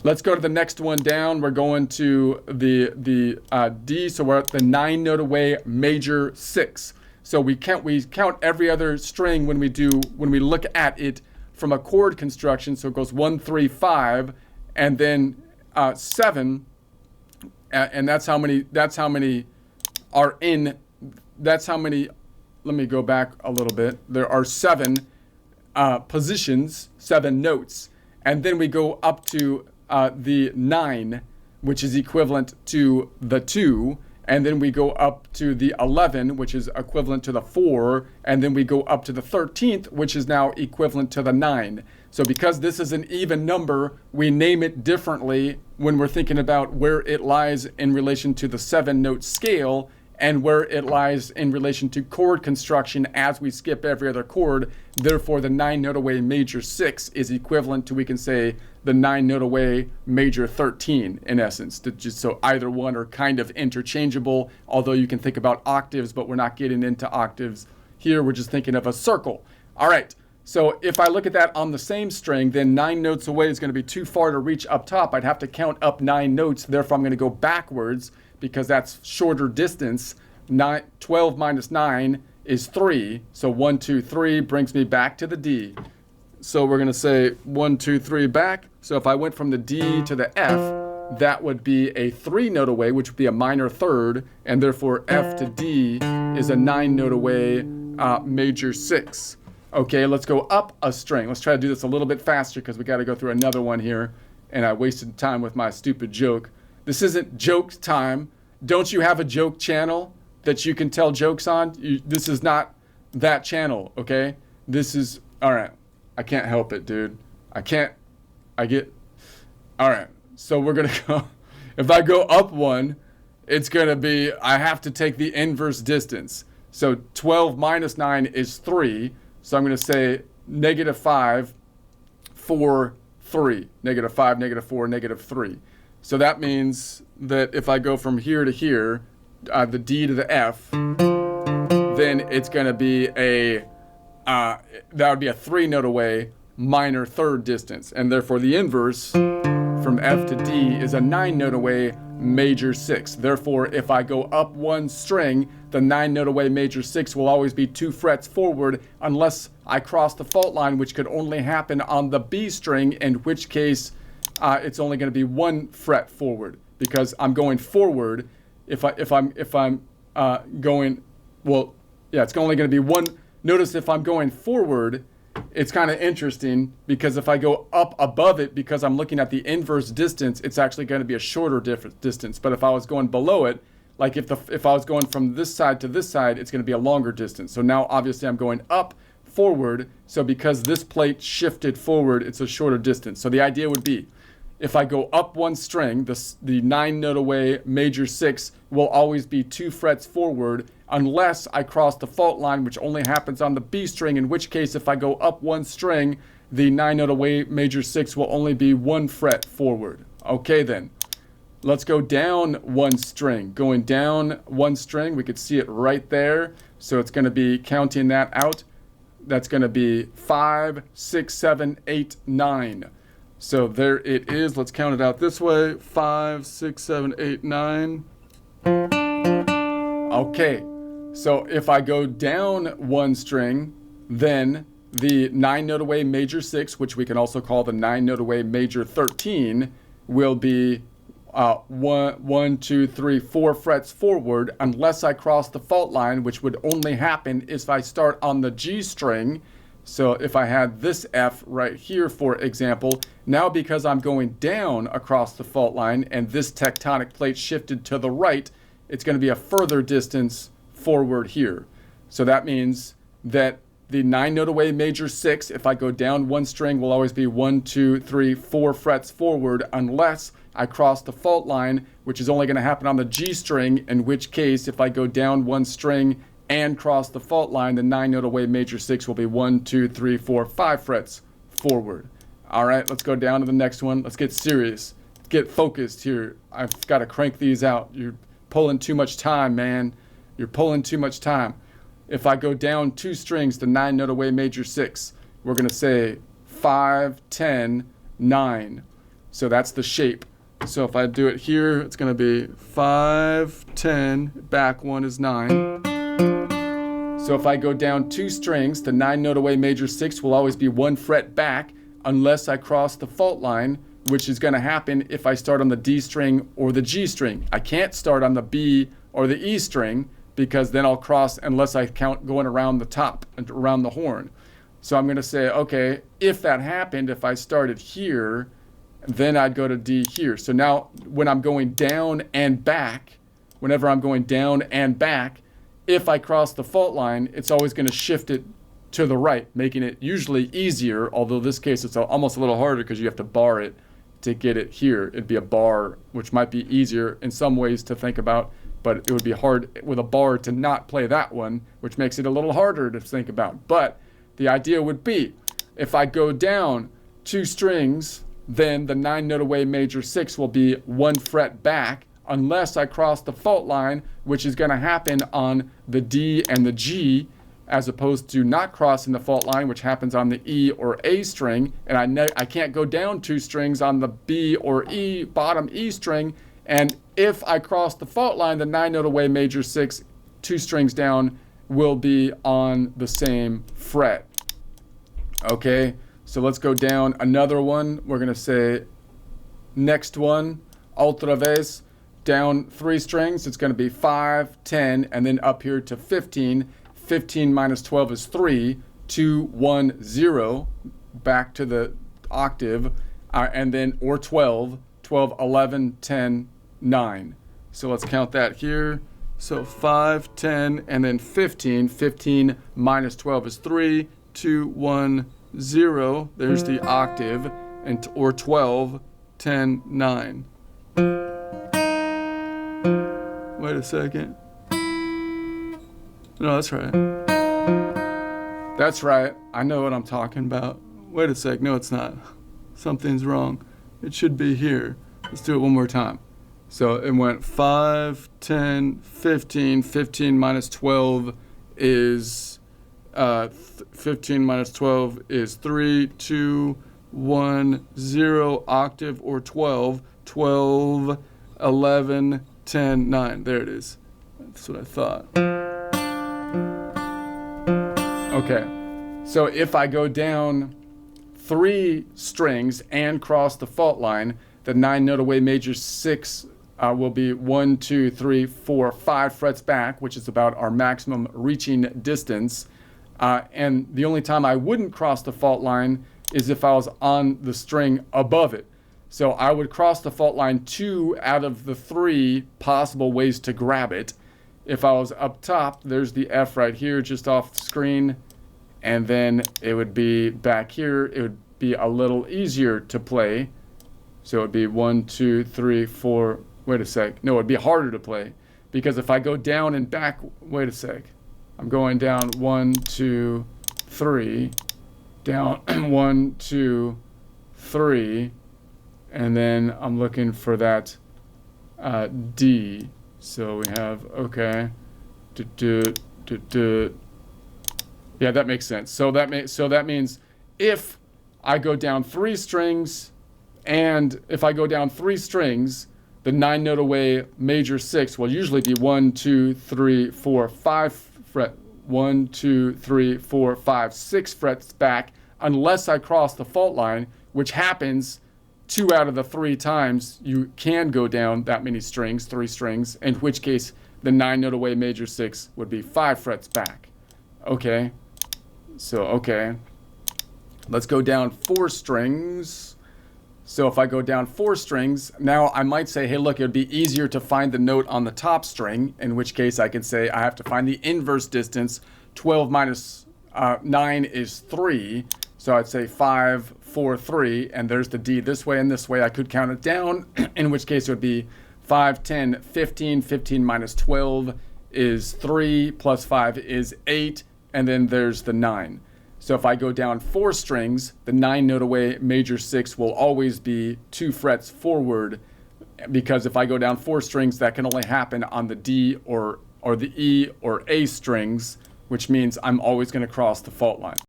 Let's go to the next one down. We're going to the D, so we're at the 9-note away major 6. So we count every other string when we look at it from a chord construction. So it goes 1, 3, 5, and then 7, and that's how many are in. That's how many. Let me go back a little bit. There are 7 positions, 7 notes, and then we go up to the 9, which is equivalent to the 2, and then we go up to the 11, which is equivalent to the 4, and then we go up to the 13th, which is now equivalent to the 9. So because this is an even number, we name it differently when we're thinking about where it lies in relation to the 7-note scale and where it lies in relation to chord construction as we skip every other chord. Therefore, the 9-note away major 6 is equivalent to, we can say, the 9-note away major 13 in essence. So either one are kind of interchangeable, although you can think about octaves, but we're not getting into octaves here. We're just thinking of a circle. All right, so if I look at that on the same string, then 9 notes away is going to be too far to reach up top. I'd have to count up 9 notes. Therefore, I'm going to go backwards, because that's shorter distance. 12 minus 9 is 3. So 1, 2, 3 brings me back to the D. So we're going to say 1, 2, 3 back. So if I went from the D to the F, that would be a 3-note away, which would be a minor third. And therefore, F to D is a 9-note away major 6. Okay, let's go up a string. Let's try to do this a little bit faster because we got to go through another one here. And I wasted time with my stupid joke. This isn't joke time. Don't you have a joke channel that you can tell jokes on? This is not that channel, okay? This is, all right. I can't help it, dude. All right. So we're going to go, if I go up 1, it's going to be, I have to take the inverse distance. So 12 minus 9 is 3. So I'm going to say -5, 4, 3. -5, -4, -3. So that means that if I go from here to here, the D to the F, then it's going to be that would be a 3-note away minor third distance. And therefore the inverse from F to D is a 9-note away major 6. Therefore, if I go up 1 string, the 9-note away major 6 will always be 2 frets forward unless I cross the fault line, which could only happen on the B string, in which case it's only going to be 1 fret forward because I'm going forward. If I'm going, well, yeah, it's only going to be 1. Notice if I'm going forward, it's kind of interesting because if I go up above it, because I'm looking at the inverse distance, it's actually going to be a shorter distance. But if I was going below it, like if I was going from this side to this side, it's going to be a longer distance. So now obviously I'm going up forward. So because this plate shifted forward, it's a shorter distance. So the idea would be, if I go up 1 string, the 9-note away major 6 will always be 2 frets forward unless I cross the fault line, which only happens on the B string, in which case if I go up 1 string, the 9-note away major 6 will only be 1 fret forward. Okay then, let's go down 1 string. Going down 1 string, we could see it right there. So it's going to be, counting that out, that's going to be 5, 6, 7, 8, 9. So there it is. Let's count it out this way. 5, 6, 7, 8, 9. Okay. So if I go down 1 string, then the 9-note away major 6, which we can also call the 9-note away major 13, will be 1, 2, 3, 4 frets forward unless I cross the fault line, which would only happen if I start on the G string. So if I had this F right here, for example, now because I'm going down across the fault line and this tectonic plate shifted to the right, it's going to be a further distance forward here. So that means that the 9-note away major 6, if I go down 1 string, will always be 1, 2, 3, 4 frets forward unless I cross the fault line, which is only going to happen on the G string, in which case if I go down 1 string and cross the fault line, the 9-note away major 6 will be 1, 2, 3, 4, 5 frets forward. All right, let's go down to the next one. Let's get serious. Let's get focused here. I've got to crank these out. You're pulling too much time, man. You're pulling too much time. If I go down 2 strings, the 9-note away major 6, we're going to say 5, 10, 9. So that's the shape. So if I do it here, it's going to be 5, 10, back 1 is 9. So if I go down 2 strings, the 9 note away major 6 will always be 1 fret back unless I cross the fault line, which is going to happen if I start on the D string or the G string. I can't start on the B or the E string because then I'll cross unless I count going around the top, around the horn. So I'm going to say, okay, if that happened, if I started here, then I'd go to D here. So now when I'm going down and back, whenever I'm going down and back, if I cross the fault line, it's always going to shift it to the right, making it usually easier, although in this case it's almost a little harder because you have to bar it to get it here. It'd be a bar, which might be easier in some ways to think about, but it would be hard with a bar to not play that one, which makes it a little harder to think about. But the idea would be, if I go down 2 strings, then the 9 note away major 6 will be 1 fret back unless I cross the fault line, which is going to happen on the D and the G, as opposed to not crossing the fault line, which happens on the E or A string. And I can't go down 2 strings on the B or E, bottom E string. And if I cross the fault line, the 9 note away major 6, 2 strings down, will be on the same fret. Okay, so let's go down another one. We're going to say next one, otra vez. Down 3 strings, it's going to be 5, 10, and then up here to 15. 15 minus 12 is 3, 2, 1, 0, back to the octave, and then, or 12, 12, 11, 10, 9. So let's count that here. So 5, 10, and then 15. 15 minus 12 is 3, 2, 1, 0. There's the octave, and or 12, 10, 9. Wait a second. No, that's right. That's right. I know what I'm talking about. Wait a sec. No, it's not. Something's wrong. It should be here. Let's do it one more time. So it went 5, 10, 15. 15 minus 12 is 15 minus 12 is 3, 2, 1, 0, octave or 12. 12, 11, 10, 9. There it is. That's what I thought. Okay, so if I go down 3 strings and cross the fault line, the 9 note away major 6 will be 1, 2, 3, 4, 5 frets back, which is about our maximum reaching distance. And the only time I wouldn't cross the fault line is if I was on the string above it. So I would cross the fault line 2 out of the 3 possible ways to grab it. If I was up top, there's the F right here, just off the screen. And then it would be back here. It would be a little easier to play. So it would be 1, 2, 3, 4. Wait a sec. No, it'd be harder to play. Because if I go down and back, wait a sec. I'm going down 1, 2, 3. Down 1, 2, 3. And then I'm looking for that D. So we have, okay. Yeah, that makes sense. So that means if I go down 3 strings, and if I go down 3 strings, the 9 note away major 6 will usually be 1, 2, 3, 4, 5 fret. 1, 2, 3, 4, 5, 6 frets back, unless I cross the fault line, which happens 2 out of the 3 times you can go down that many strings, 3 strings, in which case the 9 note away major 6 would be 5 frets back. Okay, so okay, let's go down 4 strings. So if I go down 4 strings, now I might say, hey look, it would be easier to find the note on the top string, in which case I can say I have to find the inverse distance. 12 minus 9 is 3, so I'd say 5, 4, 3, and there's the D this way and this way. I could count it down, in which case it would be 5, 10, 15. 15 minus 12 is 3, plus 5 is 8, and then there's the 9. So if I go down 4 strings, the 9 note away major 6 will always be 2 frets forward, because if I go down 4 strings, that can only happen on the D or the E or A strings, which means I'm always going to cross the fault line.